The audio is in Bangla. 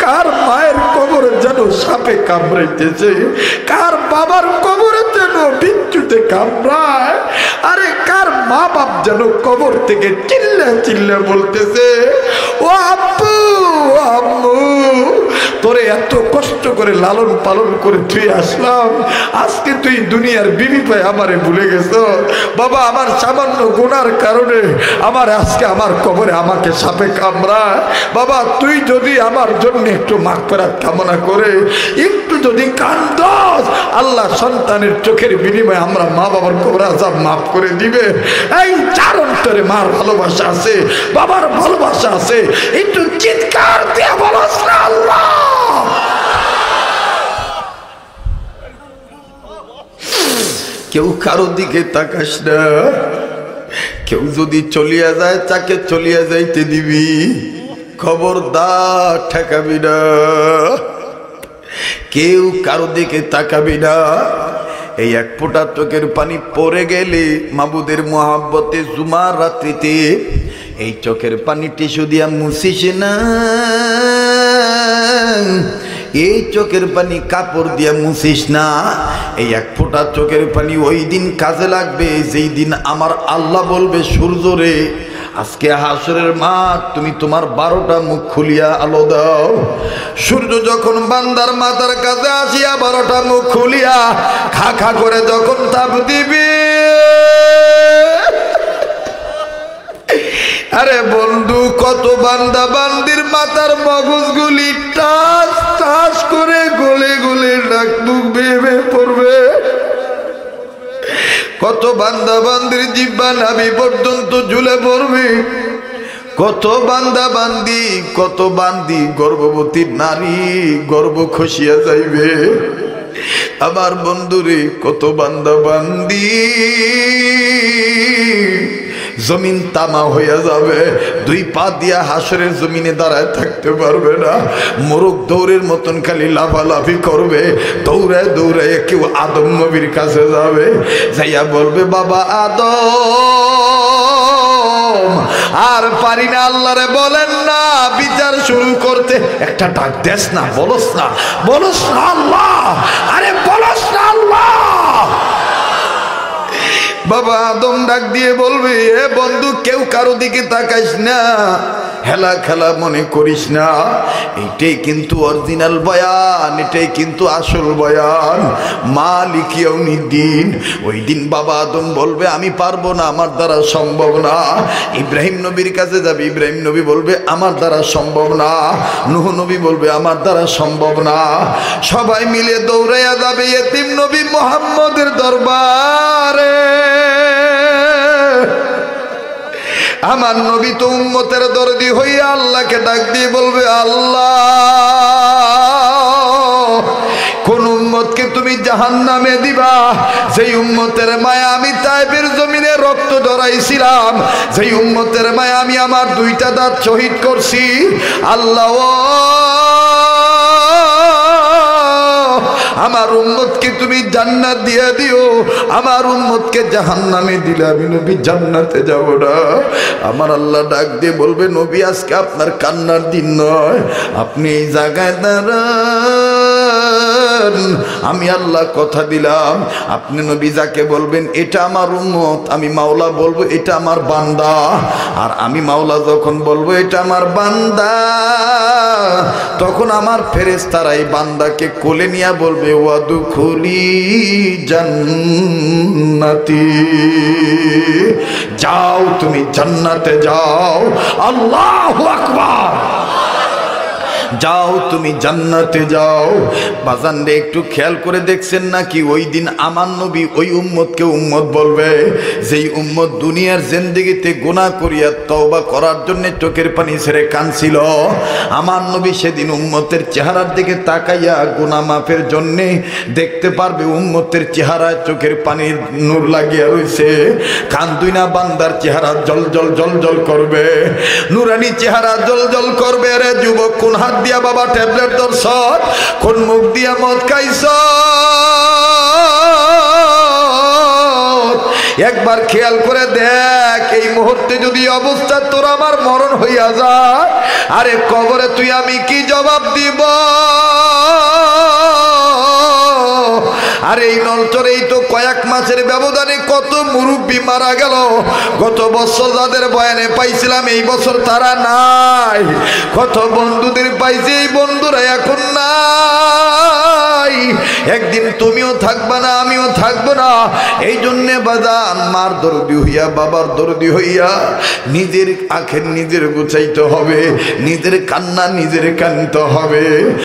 কার মায়ের কবর যেন সাপে কামড়াইতেছে, কার বাবার কবর যেন বিচ্ছুতে কামড়ায়, আরে কার মা বাপ যেন কবর থেকে চিল্লা চিল্লা বলতেছে, ও আব্বু ও আম্মু, তোরে এত কষ্ট করে লালন পালন করে তুই আসলাম, আজকে তুই দুনিয়ার বিবি পায় আমারে ভুলে গেছ। বাবা, আমার সামান্য গুনার কারণে আমার আজকে আমার কবরে আমাকে সাপে কামড়ায়। বাবা, তুই যদি আমার জন্য একটু মাগফিরাত কামনা করে একটু যদি কান্দস, আল্লাহ সন্তানের চোখের বিনিময়ে আমরা মা বাবার কবরে আযাব মাফ করে দিবে। এই যার অন্তরে মার ভালোবাসা আছে, বাবার ভালোবাসা আছে, একটু চিৎকার দিয়ে বলস না আল্লাহ। কেউ কারো দিকে তাকাস না, কেউ যদি চলিয়া যায় তাকে চলিয়া যাইতে দিবি, খবরদার ঠেকাবি না, কেউ কারো দিকে তাকাবি না। এই এক ফোঁটা চোখের পানি পড়ে গেলে মাবুদের মোহাব্বতে জুমার রাত্রিতে এই চোখের পানি টিস্যু দিয়া মুছিস না, এই চোখের পানি কাপড় দিয়া মুছিস না। এই এক ফোঁটা চোখের পানি ওই দিন কাজে লাগবে যেই দিন আমার আল্লাহ বলবে সূর্য রে, আজকে হাসরের মাঠ তুমি তোমার 12টা মুখ খুলিয়া আলো দাও। সূর্য যখন বান্দার মাথার কাছে আসিয়া 12টা মুখ খুলিয়া খা খা করে যখন তাপ দিবে, আরে বন্ধু, কত বান্দা বান্দির মাথার মগজগুলি টাস টাস করে গলে গলে নাক মুখ বেয়ে বেয়ে পড়বে, কত বান্দা বান্দির জিহ্বা নাভি পর্যন্ত ঝুলে পড়বে, কত বান্দা বান্দি, কত বান্দি গর্ভবতী নারী গর্ভ খসিয়া যাইবে। আমার বন্ধুরে, কত বান্দা বান্দি জমিন তামা হইয়া যাবে, 2 পা দিয়া হাসরের জমিনে দাঁড়ায় থাকতে পারবে না, মোরগ দৌড়ের মতন খালি লাফালাফি করবে, দৌড়ায় দৌড়ায় কেউ আদম নবীর কাছে যাবে, যাইয়া বলবে বাবা আদম আর পারি না, আল্লাহরে বলেন না বিচার শুরু করতে। একটা ডাক দেস না, বলস না, বলস না আল্লাহ, আরে বলস না আল্লাহ। বাবা আদম ডাক দিয়ে বলবে, এ বন্ধু, কেউ কারো দিকে তাকাইস না, হেলা খেলা মনে করিস না, এইটাই কিন্তু অরিজিনাল বয়ান, এটাই কিন্তু আসল বয়ান, মালিক ইয়াউমিদ্দিন। ওই দিন বাবা আদম বলবে আমি পারবো না, আমার দ্বারা সম্ভব না। ইব্রাহিম নবীর কাছে যাবে, ইব্রাহিম নবী বলবে আমার দ্বারা সম্ভব না। নূহ নবী বলবে আমার দ্বারা সম্ভব না। সবাই মিলে দৌড়াইয়া যাবে ইতিম নবী মুহাম্মদের দরবারে। আমার নবী তো উম্মতের দরদি হইয়া আল্লাহকে ডাক দিয়ে বলবে, আল্লাহ কোন উম্মতকে তুমি জাহান্নামে দিবা? যেই উম্মতের মায়া আমি তায়েফের জমিনে রক্ত ঝরাইছিলাম, যেই উম্মতের মায়া আমি আমার 2টা দাঁত শহীদ করছি। আল্লাহ আমার উম্মতকে তুমি জান্নাত দিয়ে দিও, আমার উম্মতকে জাহান্নামে দিলে আমি নবী জান্নাতে যাব না। আমার আল্লাহ ডাক দিয়ে বলবে, নবী আজকে আপনার কান্নার দিন নয়, আপনি এই জায়গায় দাঁড়ান, আমি আল্লাহ কথা দিলাম। আপনি নবী যাকে বলবেন এটা আমার উম্মত, আমি মাওলা বলবো এটা আমার বান্দা, আর আমি মাওলা যখন বলবো এটা আমার বান্দা, তখন আমার ফেরেশতারা এই বান্দাকে কোলে নিয়ে বলবে ওয়াদুখুলি জান্নাতি, যাও তুমি জান্নাতে যাও। আল্লাহু আকবার, যাও তুমি জান্নাতে যাও। বাজান রে, একটু খেয়াল করে দেখছেন নাকি ওই দিন আমার নবী ওই উম্মতকে উম্মত বলবে যেই উম্মত দুনিয়ার জিন্দেগিতে গুনাহ করিয়া তওবা করার জন্য চোখের পানি ছেড়ে কাঁদছিল। আমার নবী সেদিন উম্মতের চেহারার দিকে তাকাইয়া গুনাহ মাফের জন্য দেখতে পারবে উম্মতের চেহারায় চোখের পানির নূর লাগিয়া রয়েছে। কান্দুই না বান্দার চেহারা জল জল জল জল করবে, নুরানি চেহারা জল জল করবে। রে যুবক, কোন হাত দিয়া বাবা ট্যাবলেট ধরছ, কোন মুখ দিয়া মদ খাইছ, একবার খেয়াল করে দেখ, এই মুহূর্তে যদি অবস্থা তোর আমার মরণ হইয়া যায়, আরে কবরে তুই আমি কি জবাব দিব? আর এই নলচরেই তো কয়েক মাসের ব্যবধানে কত মুরব্বী মারা গেল। গত বছর যাদের বয়ানে পাইছিলাম এই বছর তারা নাই। কত বন্ধুদের পাইছি, এই বন্ধুরা এখন নাই। একদিন তুমিও থাকবা না, আমিও থাকবো না। এই জন্যে বাজান, মার দরদি হইয়া, বাবার দরদি হইয়া নিজের আখের নিজের গুছাইতে হবে, নিজের কান্না নিজের কানতে হবে।